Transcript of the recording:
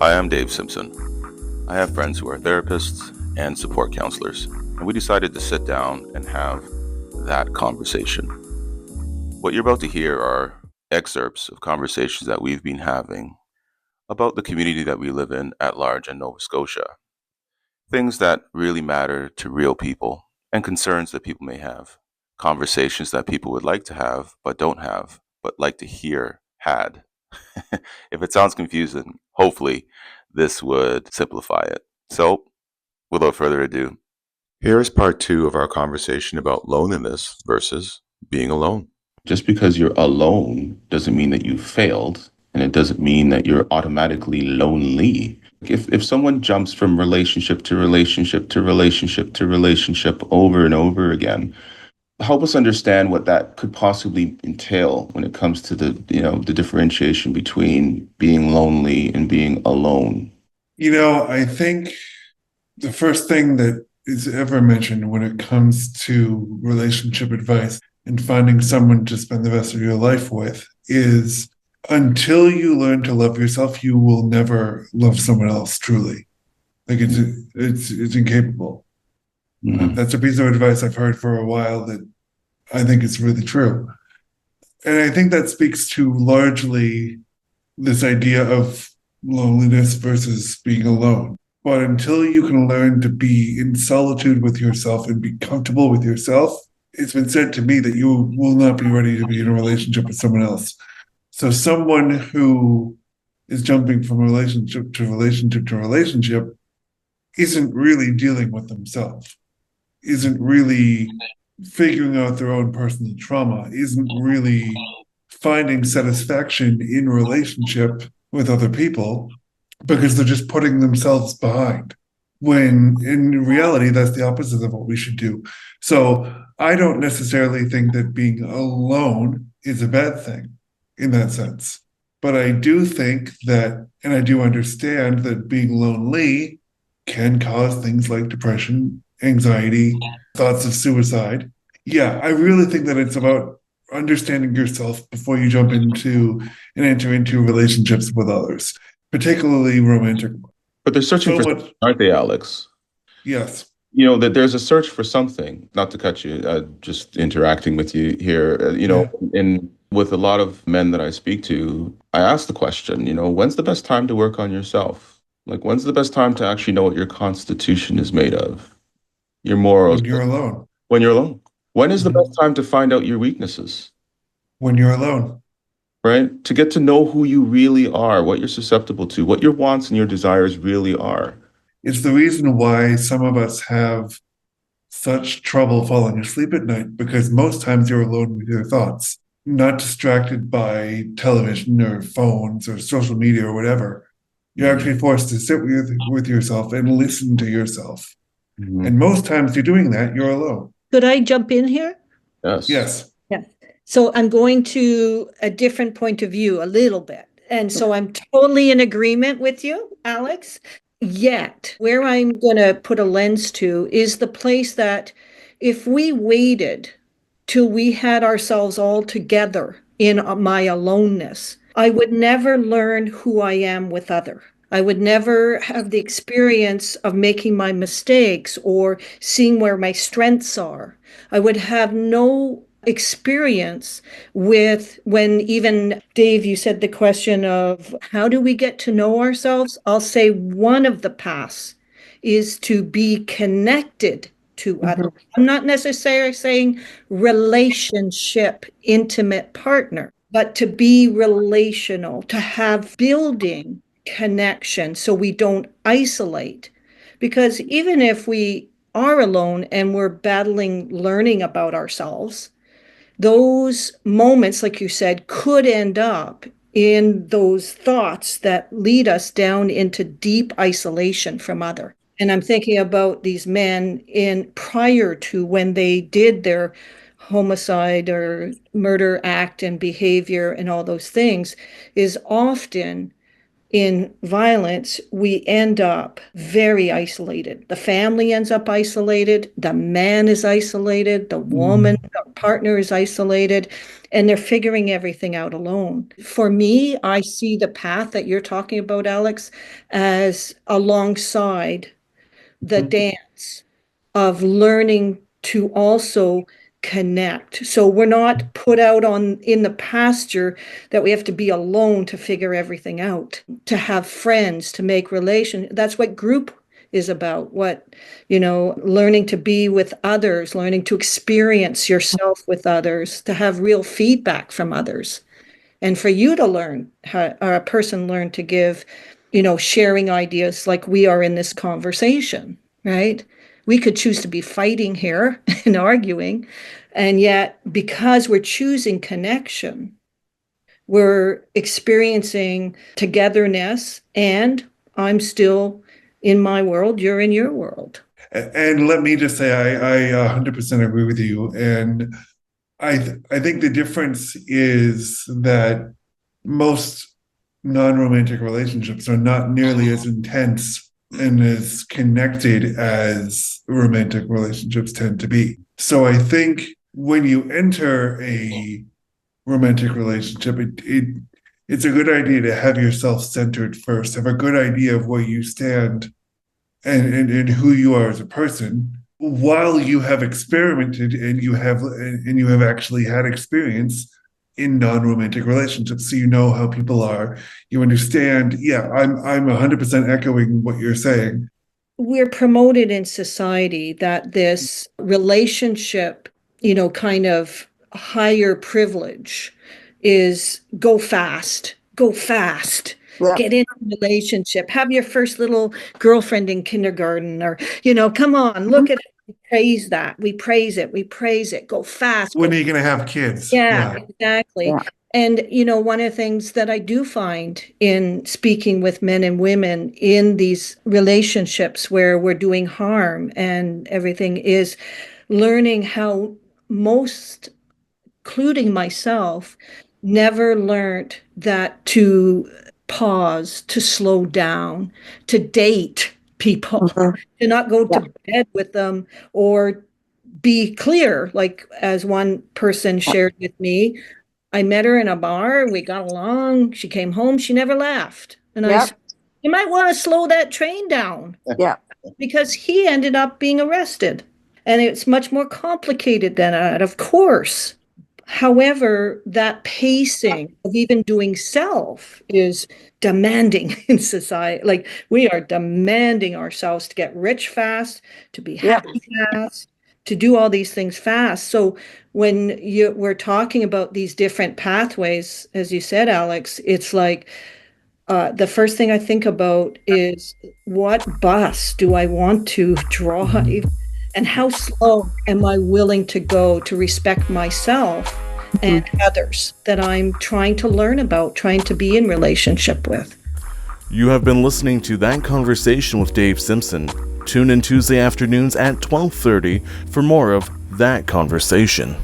Hi, I'm Dave Simpson. I have friends who are therapists and support counselors, and we decided to sit down and have that conversation. What you're about to hear are excerpts of conversations that we've been having about the community that we live in at large in Nova Scotia. Things that really matter to real people and concerns that people may have. Conversations that people would like to have but don't have, but like to hear had. If it sounds confusing, hopefully this would simplify it. So, without further ado, here is part 2 of our conversation about loneliness versus being alone. Just because you're alone doesn't mean that you failed, and it doesn't mean that you're automatically lonely. If someone jumps from relationship to relationship to relationship to relationship over and over again, help us understand what that could possibly entail when it comes to the differentiation between being lonely and being alone. I think the first thing that is ever mentioned when it comes to relationship advice and finding someone to spend the rest of your life with is until you learn to love yourself, you will never love someone else truly. Like it's incapable. Mhm. That's a piece of advice I've heard for a while that I think is really true. And I think that speaks to largely this idea of loneliness versus being alone. But until you can learn to be in solitude with yourself and be comfortable with yourself, it's been said to me that you will not be ready to be in a relationship with someone else. So, someone who is jumping from relationship to relationship to relationship isn't really dealing with themselves, isn't really figuring out their own personal trauma, isn't really finding satisfaction in relationship with other people because they're just putting themselves behind. When in reality, that's the opposite of what we should do. So I don't necessarily think that being alone is a bad thing in that sense. But I do think that, and I do understand that being lonely can cause things like depression, anxiety, thoughts of suicide. Yeah, I really think that it's about understanding yourself before you jump into and enter into relationships with others, particularly romantic. But they're searching So for much, something, aren't they, Alex? yes, That there's a search for something. Not to cut you, just interacting with you here. yeah. In with a lot of men that I speak to, I ask the question, when's the best time to work on yourself? Like, when's the best time to actually know what your constitution is made of, your morals, When you're alone. when you're alone? When is the best Mhm. time to find out your weaknesses, When you're alone. right? To get to know who you really are, what you're susceptible to, what your wants and your desires really are. It's the reason why some of us have such trouble falling asleep at night because most times you're alone with your thoughts, not distracted by television or phones or social media or whatever. You're actually forced to sit with yourself and listen to yourself. Mhm. And most times you're doing that, you're alone. Could I jump in here? Yes. Yes. Yeah. So I'm going to a different point of view a little bit. And so I'm totally in agreement with you, Alex. Yet, where I'm going to put a lens to is the place that if we waited till we had ourselves all together in my aloneness, I would never learn who I am with other. I would never have the experience of making my mistakes or seeing where my strengths are. I would have no experience with when even Dave, you said the question of how do we get to know ourselves? I'll say one of the paths is to be connected to others. I'm not necessarily saying relationship, intimate partner, but to be relational, to have building connection so we don't isolate. Because even if we are alone and we're battling learning about ourselves, those moments, like you said, could end up in those thoughts that lead us down into deep isolation from other. And I'm thinking about these men in prior to when they did their homicide or murder act and behavior and all those things is often in violence, we end up very isolated. The family ends up isolated. The man is isolated. The woman, the partner is isolated, and they're figuring everything out alone. For me, I see the path that you're talking about, Alex, as alongside the dance of learning to also connect. So we're not put out on in the pasture that we have to be alone to figure everything out, to have friends, to make relation. That's what group is about. What, learning to be with others, learning to experience yourself with others, to have real feedback from others. And for you to learn how, or a person learn to give, sharing ideas like we are in this conversation, right? We could choose to be fighting here and arguing. And yet, because we're choosing connection, we're experiencing togetherness. And I'm still in my world, you're in your world. And let me just say, I 100% agree with you. And I think the difference is that most non-romantic relationships are not nearly as intense and as connected as romantic relationships tend to be. So I think when you enter a romantic relationship, it's a good idea to have yourself centered first, have a good idea of where you stand and who you are as a person, while you have experimented and you have actually had experience in non-romantic relationships, so you know how people are, you understand. Yeah, I'm 100% echoing what you're saying. We're promoted in society that this relationship, kind of higher privilege is go fast, Yeah. get in a relationship, have your first little girlfriend in kindergarten, or, come on, look at it. We praise that. We praise it. We praise it. Go fast. When Go. are you going to have kids? Yeah, exactly. Yeah. And, one of the things that I do find in speaking with men and women in these relationships where we're doing harm and everything is learning how most, including myself, never learned that to pause, to slow down, to date people, to not go to bed with them or be clear. Like as one person shared with me, I met her in a bar, we got along, she came home, she never laughed. And I Yep. said, you might want to slow that train down Yeah. because he ended up being arrested. And it's much more complicated than that, of course. However, that pacing of even doing self is demanding in society. Like we are demanding ourselves to get rich fast, to be Yeah. happy fast, to do all these things fast. So when we're talking about these different pathways, as you said, Alex, it's like the first thing I think about is what bus do I want to drive and how slow am I willing to go to respect myself and others that I'm trying to learn about, trying to be in relationship with. You have been listening to That Conversation with Dave Simpson. Tune in Tuesday afternoons at 12:30 for more of That Conversation.